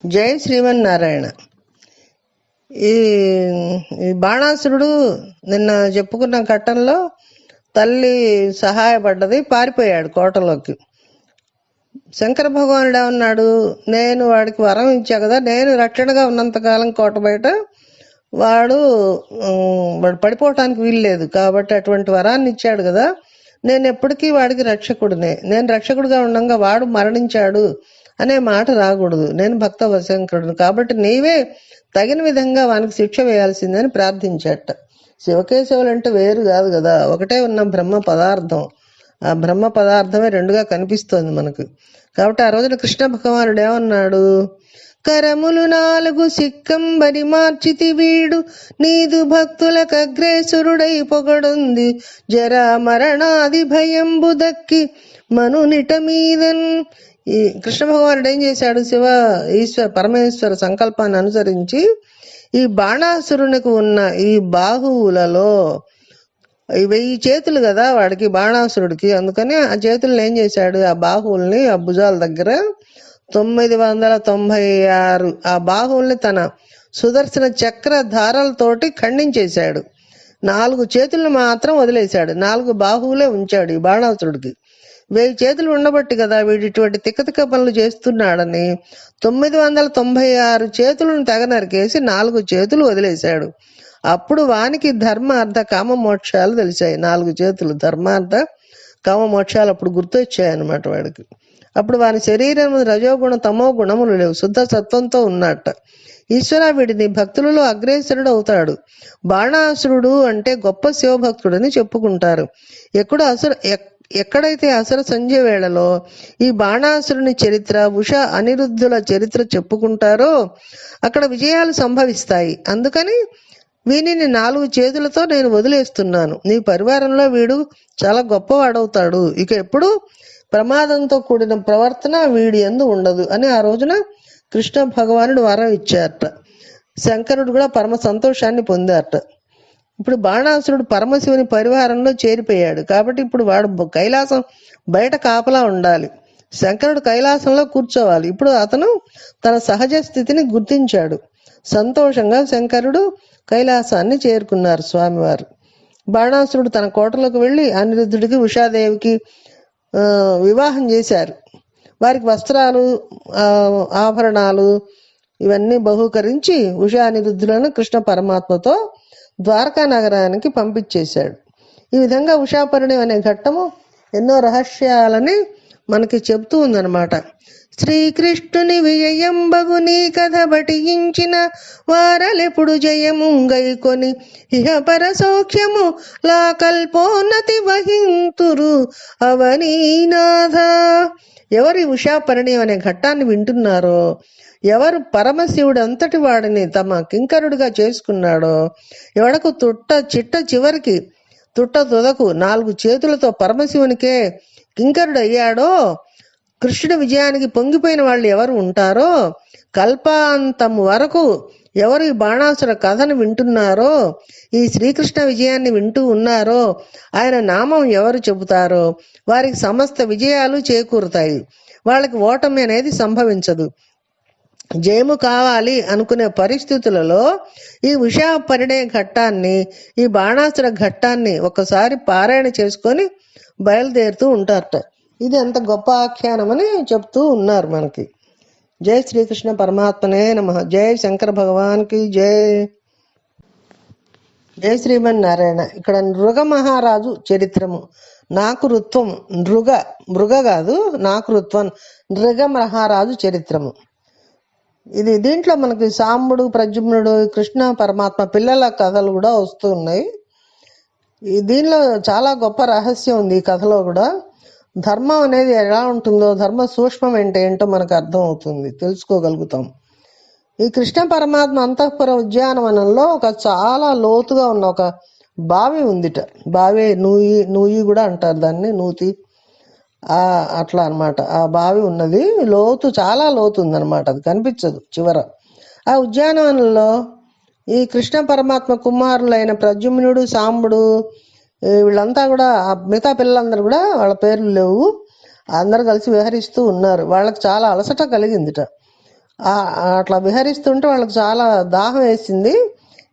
జై శ్రీమన్నారాయణ. ఈ ఈ బాణాసురుడు నిన్న చెప్పుకున్న ఘట్టంలో తల్లి సహాయపడ్డది, పారిపోయాడు కోటలోకి. శంకర భగవానుడు ఏమన్నాడు, నేను వాడికి వరం ఇచ్చా కదా, నేను రక్షణగా ఉన్నంతకాలం కోట బయట వాడు పడిపోవటానికి వీల్లేదు కాబట్టి అటువంటి వరాన్ని ఇచ్చాడు కదా, నేను ఎప్పటికీ వాడికి రక్షకుడినే, నేను రక్షకుడిగా ఉండగా వాడు మరణించాడు అనే మాట రాకూడదు, నేను భక్త వశంకరుడు కాబట్టి నీవే తగిన విధంగా వానికి శిక్ష వేయాల్సిందని ప్రార్థించాట. శివకేశవులు అంటే వేరు కాదు కదా, ఒకటే ఉన్న బ్రహ్మ పదార్థం. ఆ బ్రహ్మ పదార్థమే రెండుగా కనిపిస్తోంది మనకు. కాబట్టి ఆ రోజున కృష్ణ భగవానుడు ఏమన్నాడు, కరములు 4 సిక్కంబరి మార్చితి వీడు నీదు భక్తులకు అగ్రేసురుడై పొగడుంది జరా మరణాది భయంబు దక్కి మనునిట మీదన్. ఈ కృష్ణ భగవానుడు ఏం చేశాడు, పరమేశ్వర సంకల్పాన్ని అనుసరించి ఈ బాణాసురునికి ఉన్న ఈ బాహువులలో 1000 చేతులు కదా వాడికి, బాణాసురుడికి, అందుకని ఆ చేతులను ఏం చేశాడు, ఆ బాహువుల్ని ఆ భుజాల దగ్గర 996 ఆ బాహువుల్ని తన సుదర్శన చక్ర ధారలతోటి ఖండించేశాడు. 4 చేతులను మాత్రం వదిలేశాడు, 4 బాహువులే ఉంచాడు ఈ బాణాసురుడికి. 1000 చేతులు ఉండబట్టి కదా వీడు ఇటువంటి తిక్కతిక్క పనులు చేస్తున్నాడని 996 చేతులను తెగ నరికేసి 4 చేతులు వదిలేశాడు. అప్పుడు వానికి ధర్మ అర్థ కామ మోక్షాలు తెలిసాయి. 4 చేతులు ధర్మార్థ కామ మోక్షాలు అప్పుడు గుర్తొచ్చాయన్నమాట వాడికి. అప్పుడు వాని శరీరం రజోగుణ తమో గుణములు లేవు, శుద్ధ సత్వంతో ఉన్నట్ట. ఈశ్వర వీడిని భక్తులలో అగ్రేసరుడు అవుతాడు. బాణాసురుడు అంటే గొప్ప శివభక్తుడని చెప్పుకుంటారు. ఎక్కడైతే అసుర సంధ్య వేళలో ఈ బాణాసురుని చరిత్ర, ఉష అనిరుద్ధుల చరిత్ర చెప్పుకుంటారో అక్కడ విజయాలు సంభవిస్తాయి. అందుకని వీనిని 4 చేతులతో నేను వదిలేస్తున్నాను. నీ పరివారంలో వీడు చాలా గొప్పవాడవుతాడు, ఇక ఎప్పుడు ప్రమాదంతో కూడిన ప్రవర్తన వీడి యందు ఉండదు అని ఆ రోజున కృష్ణ భగవానుడు వరం ఇచ్చారట. శంకరుడు కూడా పరమ సంతోషాన్ని పొందారట. ఇప్పుడు బాణాసురుడు పరమశివుని పరివారంలో చేరిపోయాడు కాబట్టి ఇప్పుడు వాడు కైలాసం బయట కాపలా ఉండాలి, శంకరుడు కైలాసంలో కూర్చోవాలి. ఇప్పుడు అతను తన సహజ స్థితిని గుర్తించాడు. సంతోషంగా శంకరుడు కైలాసాన్ని చేరుకున్నారు స్వామివారు. బాణాసురుడు తన కోటలోకి వెళ్ళి అనిరుద్ధుడికి ఉషాదేవికి వివాహం చేశారు. వారికి వస్త్రాలు, ఆభరణాలు ఇవన్నీ బహూకరించి ఉషా అనిరుద్ధులను కృష్ణ పరమాత్మతో ద్వారకా నగరానికి పంపించేశాడు. ఈ విధంగా ఉషాపరిణయం అనే ఘట్టము ఎన్నో రహస్యాలని మనకి చెబుతూ ఉందన్నమాట. శ్రీకృష్ణుని విజయంబగు నీ కథ బటించిన వారలెప్పుడు జయముంగైకొని ఇహపర సౌఖ్యము లా కల్పోన్నతి వహింతురు అవనీనాథ. ఎవరి ఉషాపరిణయం అనే ఘట్టాన్ని వింటున్నారో, ఎవరు పరమశివుడు అంతటి వాడిని తమ కింకరుడిగా చేసుకున్నాడో, ఎవడకు చిట్ట చివరికి తుదకు 4 చేతులతో పరమశివునికే కింకరుడు అయ్యాడో, కృష్ణుడి విజయానికి పొంగిపోయిన వాళ్ళు ఎవరు ఉంటారో, కల్పాంతం వరకు ఎవరు ఈ బాణాసుర కథను వింటున్నారో, ఈ శ్రీకృష్ణ విజయాన్ని వింటూ ఉన్నారో, ఆయన నామం ఎవరు చెబుతారో వారికి సమస్త విజయాలు చేకూరుతాయి. వాళ్ళకి ఓటమి అనేది సంభవించదు. జయము కావాలి అనుకునే పరిస్థితులలో ఈ ఉషా పరిణయ ఘట్టాన్ని, ఈ బాణాసుర ఘట్టాన్ని ఒకసారి పారాయణ చేసుకొని బయలుదేరుతూ ఉంటారట. ఇది ఎంత గొప్ప ఆఖ్యానమని చెప్తూ ఉన్నారు మనకి. జై శ్రీకృష్ణ పరమాత్మనే నమః. జై శంకర భగవాన్కి జై. జై శ్రీమన్నారాయణ. ఇక్కడ నృగ మహారాజు చరిత్రము. నాకురుత్వం, మృగ కాదు, నాకురుత్వం, నృగ మహారాజు చరిత్రము. దీంట్లో మనకి సాంబుడు, ప్రద్యుమ్నుడు, కృష్ణ పరమాత్మ పిల్లల కథలు కూడా వస్తూ ఉన్నాయి. దీనిలో చాలా గొప్ప రహస్యం ఉంది. ఈ కథలో కూడా ధర్మం అనేది ఎలా ఉంటుందో, ధర్మ సూక్ష్మం ఏంటో మనకు అర్థం అవుతుంది, తెలుసుకోగలుగుతాం. ఈ కృష్ణ పరమాత్మ అంతఃపుర ఉద్యానవనంలో చాలా లోతుగా ఉన్న ఒక బావి ఉందిట. బావి నూయి కూడా అంటారు దాన్ని, నూతి, అట్లా అనమాట. ఆ బావి ఉన్నది, లోతు, చాలా లోతు ఉందన్నమాట, అది కనిపించదు చివర. ఆ ఉద్యానవనంలో ఈ కృష్ణ పరమాత్మ కుమారులైన ప్రద్యుమ్నుడు, సాంబుడు, వీళ్ళంతా కూడా, మిగతా పిల్లలందరూ కూడా, వాళ్ళ పేర్లు లేవు, అందరు కలిసి విహరిస్తూ ఉన్నారు. వాళ్ళకి చాలా అలసట కలిగిందిట. అట్లా విహరిస్తుంటే వాళ్ళకి చాలా దాహం వేసింది.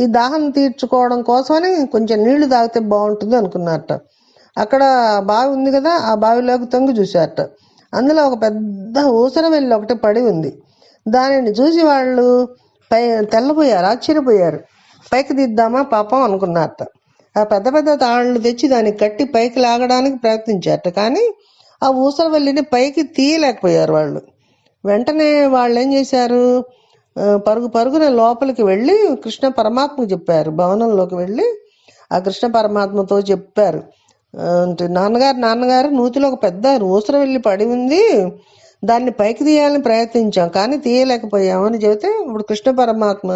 ఈ దాహం తీర్చుకోవడం కోసమని కొంచెం నీళ్లు తాగితే బాగుంటుంది అనుకున్నారట. అక్కడ బావి ఉంది కదా, ఆ బావిలోకి తొంగి చూశారట. అందులో ఒక పెద్ద ఊసర వెళ్ళి ఒకటి పడి ఉంది. దానిని చూసి వాళ్ళు తెల్లబోయారు, ఆశ్చర్యపోయారు. పైకి తీద్దామా పాపం అనుకున్నారట. ఆ పెద్ద పెద్ద తాళ్ళు తెచ్చి దానికి కట్టి పైకి లాగడానికి ప్రయత్నించారట. కానీ ఆ ఊసర వెళ్ళిని పైకి తీయలేకపోయారు వాళ్ళు. వెంటనే వాళ్ళు ఏం చేశారు, పరుగు పరుగున లోపలికి వెళ్ళి కృష్ణ పరమాత్మకు చెప్పారు. భవనంలోకి వెళ్ళి ఆ కృష్ణ పరమాత్మతో చెప్పారు, అంటే నాన్నగారు నూతిలో ఒక పెద్ద ఊసర వెళ్ళి పడి ఉంది, దాన్ని పైకి తీయాలని ప్రయత్నించాం కానీ తీయలేకపోయామని చెబితే, ఇప్పుడు కృష్ణ పరమాత్మ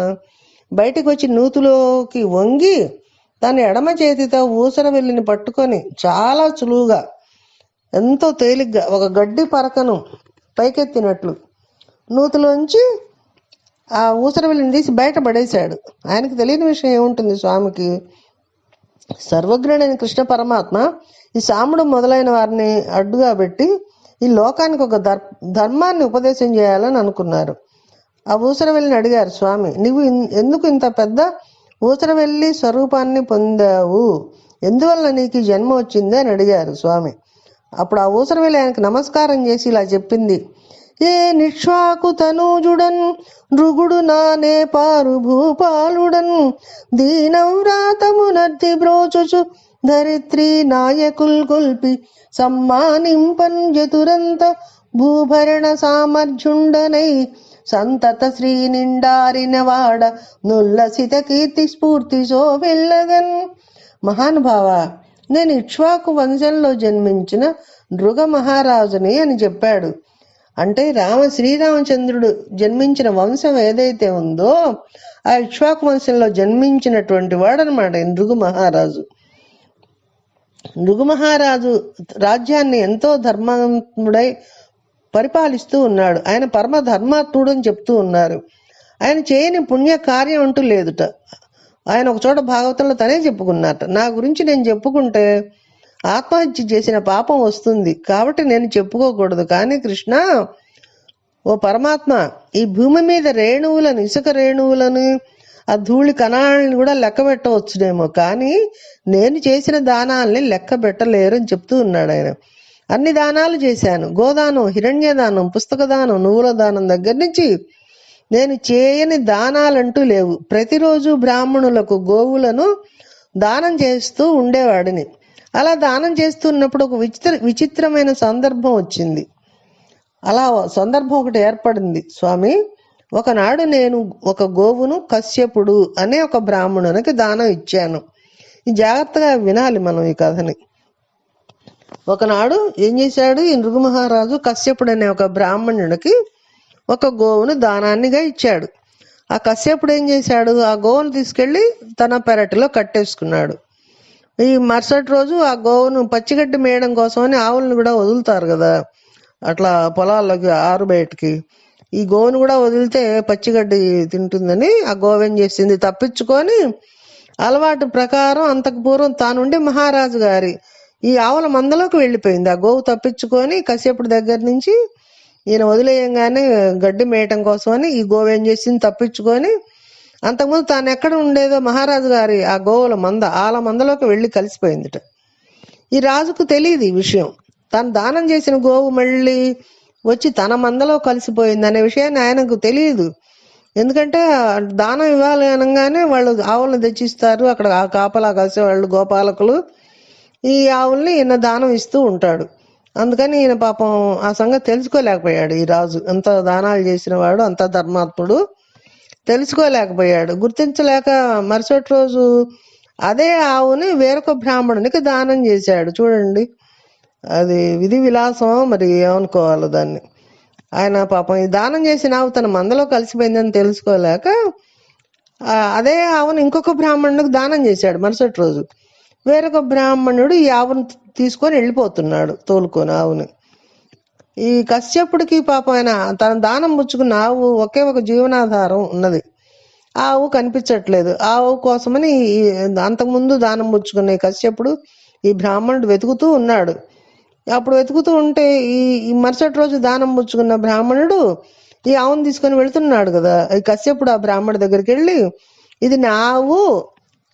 బయటకు వచ్చి నూతిలోకి వంగి తన ఎడమ చేతితో ఊసర వెళ్ళిని పట్టుకొని చాలా సులువుగా, ఎంతో తేలిగ్గా ఒక గడ్డి పరకను పైకెత్తినట్లు నూతిలోంచి ఆ ఊసర వెళ్ళిని తీసి బయట పడేశాడు. ఆయనకు తెలియని విషయం ఏముంటుంది స్వామికి. సర్వజ్ఞుడైన కృష్ణ పరమాత్మ ఈ సాముడు మొదలైన వారిని అడ్డుగా పెట్టి ఈ లోకానికి ఒక ధర్మాన్ని ఉపదేశం చేయాలని అనుకున్నారు. ఆ ఊసరవెల్లిని అడిగారు, స్వామి నీవు ఎందుకు ఇంత పెద్ద ఊసరవెల్లి స్వరూపాన్ని పొందావు, ఎందువల్ల నీకు జన్మ వచ్చింది అని అడిగారు స్వామి. అప్పుడు ఆ ఊసరవెల్లి ఆయనకు నమస్కారం చేసి ఇలా చెప్పింది, ఏ నిక్ష్వాకు తనూజుడన్ నృగుడు నానే పారు భూపాలుడన్ దీనవ్రాతమునర్తి బ్రోచుచు ధరిత్రి నాయకుల్ కొల్పి సమ్మానింపన్ జతురంత భూభరణ సామర్థ్యుండనై సంతత శ్రీ నిండారిన వాడ నుల్లసిత కీర్తి స్ఫూర్తి వెళ్ళగన్. మహానుభావ, నేను ఇక్ష్వాకు వంశంలో జన్మించిన నృగ మహారాజుని అని చెప్పాడు. అంటే శ్రీరామచంద్రుడు జన్మించిన వంశం ఏదైతే ఉందో ఆ ఇక్ష్వాకు వంశంలో జన్మించినటువంటి వాడనమాట నృగు మహారాజు. నృగు మహారాజు రాజ్యాన్ని ఎంతో ధర్మాత్ముడై పరిపాలిస్తూ ఉన్నాడు. ఆయన పరమ ధర్మాత్ముడు అని చెప్తూ ఉన్నారు. ఆయన చేయని పుణ్య కార్యం అంటూ లేదుట. ఆయన ఒక చోట భాగవతంలో తనే చెప్పుకున్నట, నా గురించి నేను చెప్పుకుంటే ఆత్మహత్య చేసిన పాపం వస్తుంది, కాబట్టి నేను చెప్పుకోకూడదు. కానీ కృష్ణ, ఓ పరమాత్మ, ఈ భూమి మీద రేణువులను, ఇసుక రేణువులను, ఆ ధూళి కణాలని కూడా లెక్క పెట్టవచ్చునేమో, కానీ నేను చేసిన దానాల్ని లెక్క పెట్టలేరు అని చెప్తూ ఉన్నాడు ఆయన. అన్ని దానాలు చేశాను, గోదానం, హిరణ్యదానం, పుస్తకదానం, నువ్వుల దానం దగ్గర నుంచి నేను చేయని దానాలంటూ లేవు. ప్రతిరోజు బ్రాహ్మణులకు గోవులను దానం చేస్తూ ఉండేవాడిని. అలా దానం చేస్తున్నప్పుడు ఒక విచిత్రమైన సందర్భం వచ్చింది. అలా సందర్భం ఒకటి ఏర్పడింది స్వామి. ఒకనాడు నేను ఒక గోవును కశ్యపుడు అనే ఒక బ్రాహ్మణునికి దానం ఇచ్చాను. ఈ జాగ్రత్తగా వినాలి మనం ఈ కథని. ఒకనాడు ఏం చేశాడు ఈ నృగు మహారాజు, కశ్యపుడు అనే ఒక బ్రాహ్మణుడికి ఒక గోవును దానాన్నిగా ఇచ్చాడు. ఆ కశ్యపుడు ఏం చేశాడు, ఆ గోవును తీసుకెళ్లి తన పెరటిలో కట్టేసుకున్నాడు. ఈ మరుసటి రోజు ఆ గోవును పచ్చిగడ్డి మేయడం కోసమని ఆవులను కూడా వదులుతారు కదా అట్లా పొలాల్లోకి, ఆరు బయటికి. ఈ గోవును కూడా వదిలితే పచ్చిగడ్డి తింటుందని ఆ గోవు ఏం చేసింది, తప్పించుకొని అలవాటు ప్రకారం అంతకు పూర్వం తానుండి మహారాజు గారి ఈ ఆవుల మందలోకి వెళ్ళిపోయింది. ఆ గోవు తప్పించుకొని కశ్యపుడి దగ్గర నుంచి ఈయన వదిలేయంగానే గడ్డి మేయటం కోసమని ఈ గోవు ఏం చేసింది, తప్పించుకొని అంతకుముందు తాను ఎక్కడ ఉండేదో మహారాజు గారి ఆ గోవుల ఆల మందలోకి వెళ్ళి కలిసిపోయిందిట. ఈ రాజుకు తెలియదు ఈ విషయం. తాను దానం చేసిన గోవు మళ్ళీ వచ్చి తన మందలో కలిసిపోయింది అనే విషయాన్ని ఆయనకు తెలియదు. ఎందుకంటే దానం ఇవ్వాలి అనగానే వాళ్ళు ఆవులను తెచ్చిస్తారు, అక్కడ కాపలా కాసేవాళ్ళు గోపాలకులు ఈ ఆవుల్ని ఈయన దానం ఇస్తూ ఉంటాడు. అందుకని ఈయన పాపం ఆ సంగతి తెలుసుకోలేకపోయాడు. ఈ రాజు అంత దానాలు చేసిన వాడు, అంత ధర్మాత్ముడు, తెలుసుకోలేకపోయాడు. గుర్తించలేక మరుసటి రోజు అదే ఆవుని వేరొక బ్రాహ్మణునికి దానం చేశాడు. చూడండి, అది విధి విలాసం మరి ఏమనుకోవాలి దాన్ని. ఆయన పాపం ఈ దానం చేసిన ఆవు తన మందలో కలిసిపోయిందని తెలుసుకోలేక అదే ఆవును ఇంకొక బ్రాహ్మణుడికి దానం చేశాడు. మరుసటి రోజు వేరొక బ్రాహ్మణుడు ఈ ఆవును తీసుకొని వెళ్ళిపోతున్నాడు, తోలుకొని ఆవుని. ఈ కశ్యపుడికి పాపం ఆయన తన దానం పుచ్చుకున్న ఆవు ఒకే ఒక జీవనాధారం ఉన్నది. ఆ ఆవు కనిపించట్లేదు. ఆ ఆవు కోసమని అంతకుముందు దానం పుచ్చుకునే కశ్యపుడు ఈ బ్రాహ్మణుడు వెతుకుతూ ఉన్నాడు. అప్పుడు వెతుకుతూ ఉంటే ఈ మరుసటి రోజు దానం పుచ్చుకున్న బ్రాహ్మణుడు ఈ ఆవును తీసుకొని వెళుతున్నాడు కదా, ఈ కశ్యపుడు ఆ బ్రాహ్మణుడి దగ్గరికి వెళ్ళి, ఇది నా ఆవు,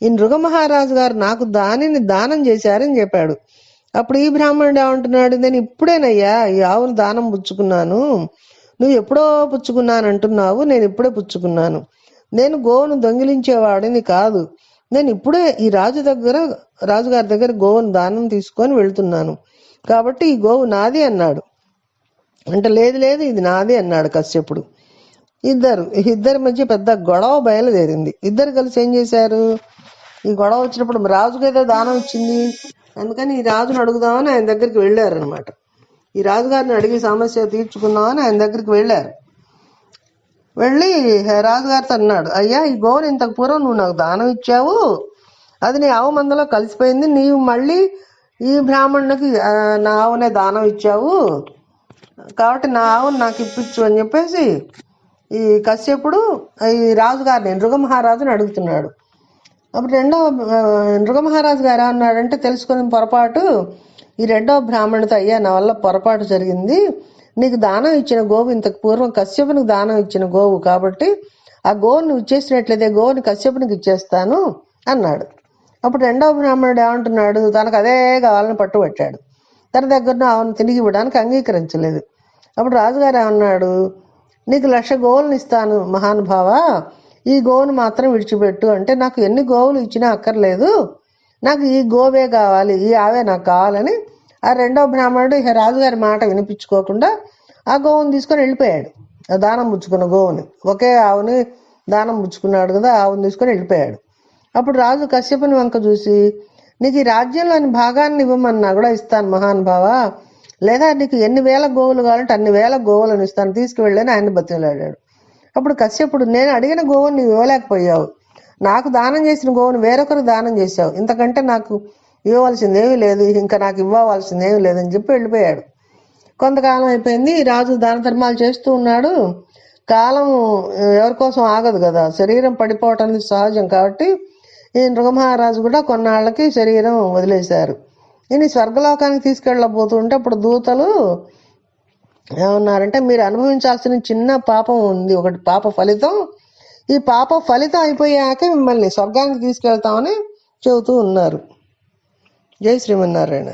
ఈ నృగమహారాజు గారు నాకు దానిని దానం చేశారని చెప్పాడు. అప్పుడు ఈ బ్రాహ్మణుడు ఏమంటున్నాడు, నేను ఇప్పుడేనయ్యా ఈ ఆవును దానం పుచ్చుకున్నాను, నువ్వు ఎప్పుడో పుచ్చుకున్నాను అంటున్నావు, నేను ఇప్పుడే పుచ్చుకున్నాను, నేను గోవును దొంగిలించేవాడిని కాదు, నేను ఇప్పుడే ఈ రాజుగారి దగ్గర గోవును దానం తీసుకొని వెళ్తున్నాను, కాబట్టి ఈ గోవు నాది అన్నాడు. అంటే లేదు లేదు ఇది నాది అన్నాడు కశ్యపుడు. ఇద్దరి మధ్య పెద్ద గొడవ బయలుదేరింది. ఇద్దరు కలిసి ఏం చేశారు, ఈ గొడవ వచ్చినప్పుడు రాజుకి ఏదో దానం ఇచ్చింది, అందుకని ఈ రాజును అడుగుదామని ఆయన దగ్గరికి వెళ్ళారు అనమాట. ఈ రాజుగారిని అడిగి సమస్య తీర్చుకుందామని ఆయన దగ్గరికి వెళ్ళారు. వెళ్ళి రాజుగారితో అన్నాడు, అయ్యా ఈ గోవుని ఇంతకు పూర్వం నువ్వు నాకు దానం ఇచ్చావు, అది నీ ఆవు మందలో కలిసిపోయింది, నీవు మళ్ళీ ఈ బ్రాహ్మణునికి నా ఆవునే దానం ఇచ్చావు, కాబట్టి నా ఆవును నాకు ఇప్పించు అని చెప్పేసి ఈ కశ్యపుడు ఈ రాజుగారిని నృగమహారాజుని అడుగుతున్నాడు. అప్పుడు నృగమహారాజు గారు అన్నాడంటే, తెలుసుకుని పొరపాటు ఈ రెండవ బ్రాహ్మణుడితో, అయ్యా నా వల్ల పొరపాటు జరిగింది, నీకు దానం ఇచ్చిన గోవు ఇంతకు పూర్వం కశ్యపునికి దానం ఇచ్చిన గోవు, కాబట్టి ఆ గోవును నువ్వు ఇచ్చేసినట్లయితే గోవుని కశ్యపునికి ఇచ్చేస్తాను అన్నాడు. అప్పుడు రెండవ బ్రాహ్మణుడు ఏమంటున్నాడు, తనకు అదే కావాలని పట్టుబట్టాడు, తన దగ్గర ఆవును తిరిగి ఇవ్వడానికి అంగీకరించలేదు. అప్పుడు రాజుగారు ఏమన్నాడు, నీకు 1,00,000 గోవులను ఇస్తాను మహానుభావ, ఈ గోవును మాత్రం విడిచిపెట్టు అంటే, నాకు ఎన్ని గోవులు ఇచ్చినా అక్కర్లేదు, నాకు ఈ గోవే కావాలి, ఈ ఆవే నాకు కావాలని ఆ రెండవ బ్రాహ్మణుడు రాజుగారి మాట వినిపించుకోకుండా ఆ గోవును తీసుకొని వెళ్ళిపోయాడు. ఆ దానం పుచ్చుకున్న గోవుని, ఒకే ఆవుని దానం పుచ్చుకున్నాడు కదా, ఆవును తీసుకొని వెళ్ళిపోయాడు. అప్పుడు రాజు కశ్యపుని వంక చూసి, నీకు ఈ రాజ్యంలోని భాగాన్ని ఇవ్వమన్నా కూడా ఇస్తాను మహానుభావ, లేదా నీకు ఎన్ని వేల గోవులు కావాలంటే అన్ని వేల గోవులను ఇస్తాను, తీసుకువెళ్ళని ఆయన్ని బతిలాడాడు. అప్పుడు కశ్యపుడు, నేను అడిగిన గోవుని నువ్వు ఇవ్వలేకపోయావు, నాకు దానం చేసిన గోవును వేరొకరు దానం చేశావు, ఇంతకంటే నాకు ఇవ్వవలసిందేమీ లేదు, ఇంకా నాకు ఇవ్వవలసిందేమీ లేదని చెప్పి వెళ్ళిపోయాడు. కొంతకాలం అయిపోయింది, రాజు దాన ధర్మాలు చేస్తూ ఉన్నాడు. కాలం ఎవరి కోసం ఆగదు కదా, శరీరం పడిపోవటం అనేది సహజం, కాబట్టి ఈ నృగమహారాజు కూడా కొన్నాళ్ళకి శరీరం వదిలేశారు. ఈయన స్వర్గలోకానికి తీసుకెళ్ళబోతుంటే అప్పుడు దూతలు ఏమన్నారంటే, మీరు అనుభవించాల్సిన చిన్న పాపం ఉంది, ఒకటి పాప ఫలితం, ఈ పాప ఫలితం అయిపోయాక మిమ్మల్ని స్వర్గానికి తీసుకెళ్తామని చెబుతూ ఉన్నారు. జై శ్రీమన్నారాయణ.